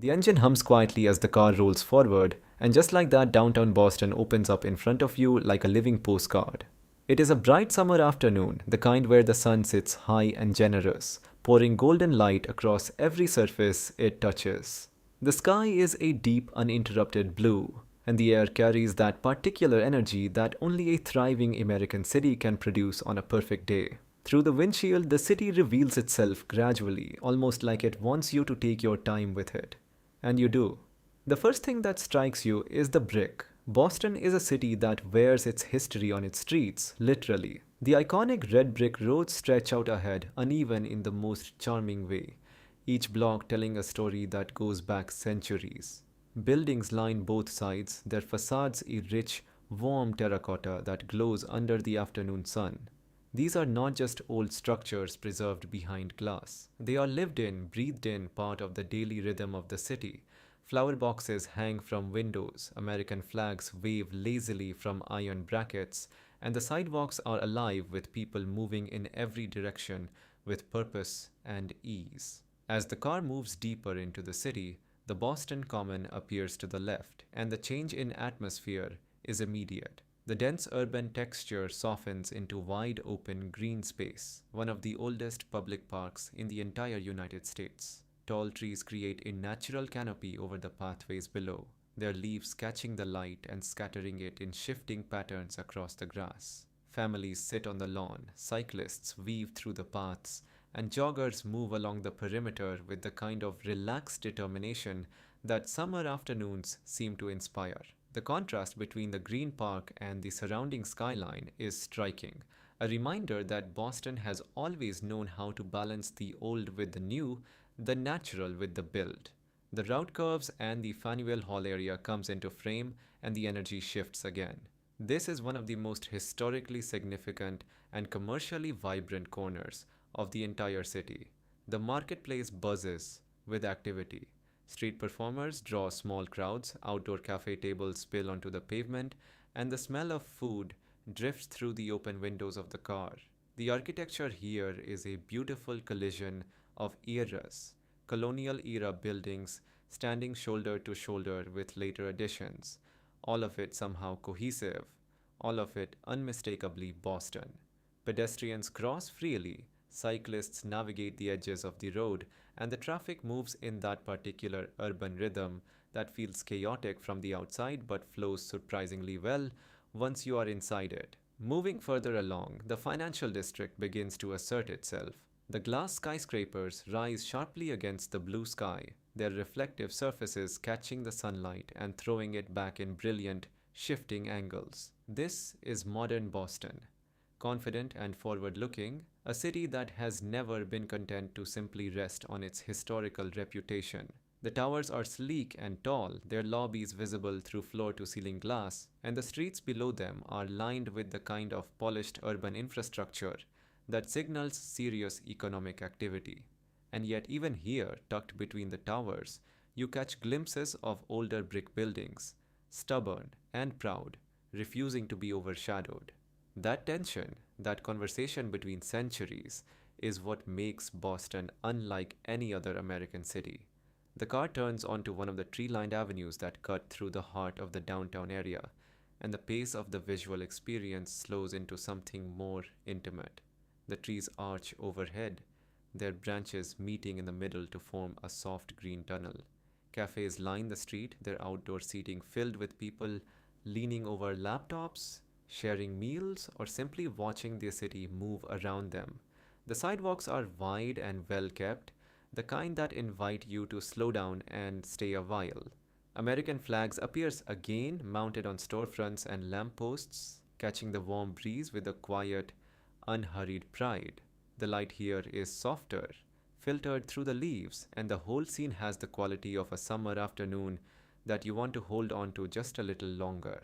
The engine hums quietly as the car rolls forward, and just like that, downtown Boston opens up in front of you like a living postcard. It is a bright summer afternoon, the kind where the sun sits high and generous, pouring golden light across every surface it touches. The sky is a deep, uninterrupted blue, and the air carries that particular energy that only a thriving American city can produce on a perfect day. Through the windshield, the city reveals itself gradually, almost like it wants you to take your time with it. And you do. The first thing that strikes you is the brick. Boston is a city that wears its history on its streets, literally. The iconic red brick roads stretch out ahead, uneven in the most charming way, each block telling a story that goes back centuries. Buildings line both sides, their facades a rich, warm terracotta that glows under the afternoon sun. These are not just old structures preserved behind glass. They are lived in, breathed in part of the daily rhythm of the city. Flower boxes hang from windows, American flags wave lazily from iron brackets, and the sidewalks are alive with people moving in every direction with purpose and ease. As the car moves deeper into the city, the Boston Common appears to the left, and the change in atmosphere is immediate. The dense urban texture softens into wide open green space, one of the oldest public parks in the entire United States. Tall trees create a natural canopy over the pathways below, their leaves catching the light and scattering it in shifting patterns across the grass. Families sit on the lawn, cyclists weave through the paths, and joggers move along the perimeter with the kind of relaxed determination that summer afternoons seem to inspire. The contrast between the green park and the surrounding skyline is striking, a reminder that Boston has always known how to balance the old with the new, the natural with the build. The route curves and the Faneuil Hall area comes into frame and the energy shifts again. This is one of the most historically significant and commercially vibrant corners of the entire city. The marketplace buzzes with activity. Street performers draw small crowds, outdoor cafe tables spill onto the pavement, and the smell of food drifts through the open windows of the car. The architecture here is a beautiful collision of eras, colonial era buildings standing shoulder to shoulder with later additions, all of it somehow cohesive, all of it unmistakably Boston. Pedestrians cross freely, cyclists navigate the edges of the road, and the traffic moves in that particular urban rhythm that feels chaotic from the outside but flows surprisingly well once you are inside it. Moving further along, the financial district begins to assert itself. The glass skyscrapers rise sharply against the blue sky, their reflective surfaces catching the sunlight and throwing it back in brilliant, shifting angles. This is modern Boston, confident and forward looking, a city that has never been content to simply rest on its historical reputation. The towers are sleek and tall, their lobbies visible through floor to ceiling glass, and the streets below them are lined with the kind of polished urban infrastructure that signals serious economic activity. And yet, even here, tucked between the towers, you catch glimpses of older brick buildings, stubborn and proud, refusing to be overshadowed. That tension, that conversation between centuries, is what makes Boston unlike any other American city. The car turns onto one of the tree lined avenues that cut through the heart of the downtown area, and the pace of the visual experience slows into something more intimate. The trees arch overhead, their branches meeting in the middle to form a soft green tunnel. Cafes line the street, their outdoor seating filled with people leaning over laptops, sharing meals, or simply watching the city move around them. The sidewalks are wide and well kept, the kind that invite you to slow down and stay a while. American flags appears again mounted on storefronts and lampposts, catching the warm breeze with a quiet, unhurried pride. The light here is softer, filtered through the leaves, and the whole scene has the quality of a summer afternoon that you want to hold on to just a little longer.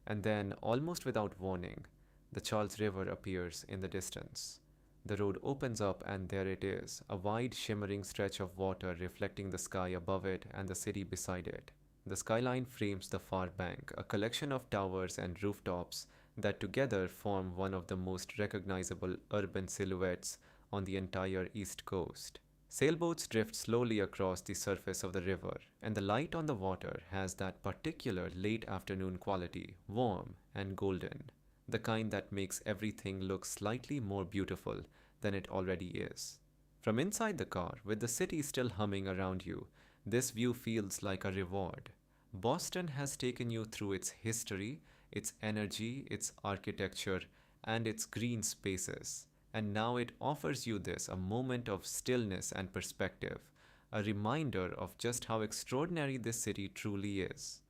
And then, almost without warning, the Charles River appears in the distance. The road opens up, and there it is, a wide, shimmering stretch of water reflecting the sky above it and the city beside it. The skyline frames the far bank, a collection of towers and rooftops that together form one of the most recognizable urban silhouettes on the entire East Coast. Sailboats drift slowly across the surface of the river, and the light on the water has that particular late afternoon quality, warm and golden, the kind that makes everything look slightly more beautiful than it already is. From inside the car, with the city still humming around you, this view feels like a reward. Boston has taken you through its history, its energy, its architecture, and its green spaces. And now it offers you this a moment of stillness and perspective, a reminder of just how extraordinary this city truly is.